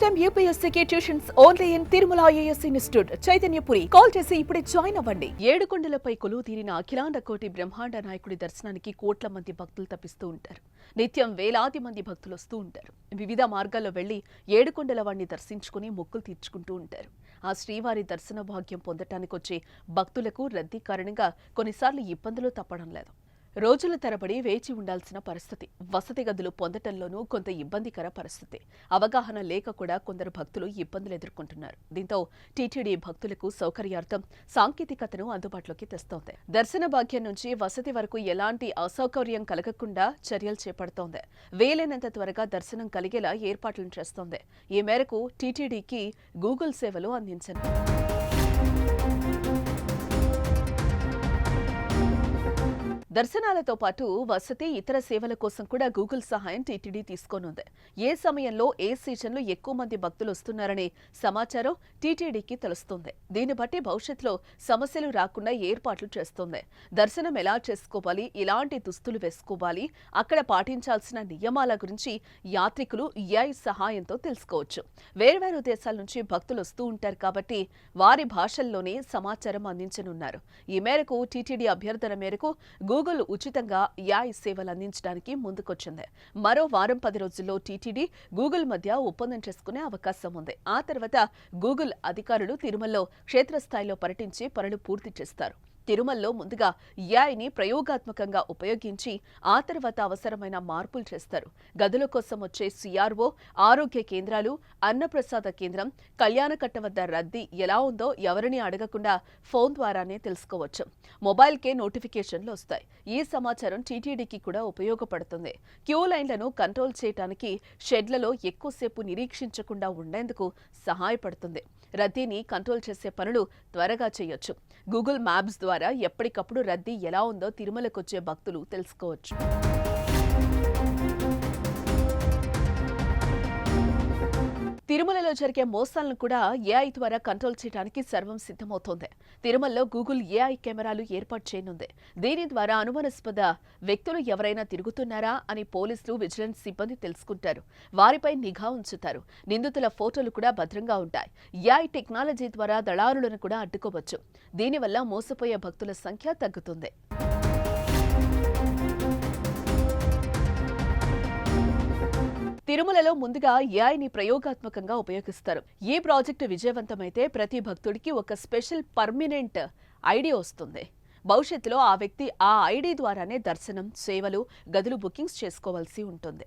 Time యూపీఎస్సీకి tuitions only in Tirumala IAS institute Chaitanyapuri. Call చేసి ఇప్పుడే జాయిన్ అవ్వండి. ఏడుకొండలపై కొలువు తీరిన అఖిలాండ కోటి బ్రహ్మాండ నాయకుడి దర్శనానికి కోట్ల మంది భక్తులు తప్పిస్తూ ఉంటారు. నిత్యం వేలాది మంది భక్తులు వస్తూ ఉంటారు. వివిధ మార్గాల్లో వెళ్లి ఏడుకొండల వాడిని దర్శించుకుని మొక్కులు తీర్చుకుంటూ ఉంటారు. ఆ శ్రీవారి దర్శన భాగ్యం పొందటానికి వచ్చే భక్తులకు రద్దీ కారణంగా కొన్నిసార్లు ఇబ్బందులు తప్పడం లేదు. రోజుల తరబడి వేచి ఉండాల్సిన పరిస్థితి, వసతి గదులు పొందటంలోనూ కొంత ఇబ్బందికర పరిస్థితి, అవగాహన లేక కూడా కొందరు భక్తులు ఇబ్బందులు ఎదుర్కొంటున్నారు. దీంతో టీటీడీ భక్తులకు సౌకర్యార్థం సాంకేతికతను అందుబాటులోకి తెస్తోంది. దర్శన భాగ్యం నుంచి వసతి వరకు ఎలాంటి అసౌకర్యం కలగకుండా చర్యలు చేపడుతోంది. వీలైనంత త్వరగా దర్శనం కలిగేలా ఏర్పాట్లను చేస్తోంది. ఈ మేరకు టీటీడీకి గూగుల్ సేవలు అందించింది. దర్శనాలతో పాటు వసతి, ఇతర సేవల కోసం కూడా గూగుల్ సహాయం టీటీడీ తీసుకోనుంది. ఏ సమయంలో ఏ సీజన్లో ఎక్కువ మంది భక్తులు వస్తున్నారనే సమాచారం టీటీడీకి తెలుస్తుంది. దీన్ని బట్టి భవిష్యత్తులో సమస్యలు రాకుండా ఏర్పాట్లు చేస్తుంది. దర్శనం ఎలా చేసుకోవాలి, ఎలాంటి దుస్తులు వేసుకోవాలి, అక్కడ పాటించాల్సిన నియమాల గురించి యాత్రికులు ఏఐ సహాయంతో తెలుసుకోవచ్చు. వేర్వేరు దేశాల నుంచి భక్తులు వస్తూ ఉంటారు కాబట్టి వారి భాషల్లోనే సమాచారం అందించనున్నారు. ఈ మేరకు టీటీడీ అభ్యర్థన మేరకు గూగుల్ ఉచితంగా ఏఐ సేవలు అందించడానికి ముందుకొచ్చింది. మరో వారం 10 రోజుల్లో టీటీడీ గూగుల్ మధ్య ఒప్పందం చేసుకునే అవకాశం ఉంది. ఆ తర్వాత గూగుల్ అధికారులు తిరుమలలో క్షేత్రస్థాయిలో పర్యటించి పనులు పూర్తి చేస్తారు. తిరుమలలో ముందుగా ఏఐని ప్రయోగాత్మకంగా ఉపయోగించి ఆ తర్వాత అవసరమైన మార్పులు చేస్తారు. గదుల కోసం వచ్చే సిఆర్ఓ, ఆరోగ్య కేంద్రాలు, అన్నప్రసాద కేంద్రం, కళ్యాణకట్ట వద్ద రద్దీ ఎలా ఉందో ఎవరిని అడగకుండా ఫోన్ ద్వారానే తెలుసుకోవచ్చు. మొబైల్కే నోటిఫికేషన్లు వస్తాయి. ఈ సమాచారం టీటీడీకి కూడా ఉపయోగపడుతుంది. క్యూ లైన్లను కంట్రోల్ చేయడానికి షెడ్లలో ఎక్కువసేపు నిరీక్షించకుండా ఉండేందుకు సహాయపడుతుంది. రద్దీని కంట్రోల్ చేసే పనులు త్వరగా చేయొచ్చు. గూగుల్ మ్యాప్స్ ద్వారా ఎప్పటికప్పుడు రద్దీ ఎలా ఉందో తిరుమలకొచ్చే భక్తులు తెలుసుకోవచ్చు. తిరుమలలో జరిగే మోసాలను కూడా ఏఐ ద్వారా కంట్రోల్ చేయడానికి సర్వం సిద్ధమవుతోంది. తిరుమలలో గూగుల్ ఏఐ కెమెరాలు ఏర్పాటు చేయనుంది. దీని ద్వారా అనుమానాస్పద వ్యక్తులు ఎవరైనా తిరుగుతున్నారా అని పోలీసులు, విజిలెన్స్ సిబ్బంది తెలుసుకుంటారు. వారిపై నిఘా ఉంచుతారు. నిందితుల ఫోటోలు కూడా భద్రంగా ఉంటాయి. ఏఐ టెక్నాలజీ ద్వారా దళారులను కూడా అడ్డుకోవచ్చు. దీనివల్ల మోసపోయే భక్తుల సంఖ్య తగ్గుతుంది. తిరుమలలో ముందుగా ఏఐని ప్రయోగాత్మకంగా ఉపయోగిస్తారు. ఈ ప్రాజెక్టు విజయవంతమైతే ప్రతి భక్తుడికి ఒక స్పెషల్ పర్మనెంట్ ఐడి వస్తుంది. భవిష్యత్తులో ఆ వ్యక్తి ఆ ఐడి ద్వారానే దర్శనం, సేవలు, గదులు బుకింగ్స్ చేసుకోవాల్సి ఉంటుంది.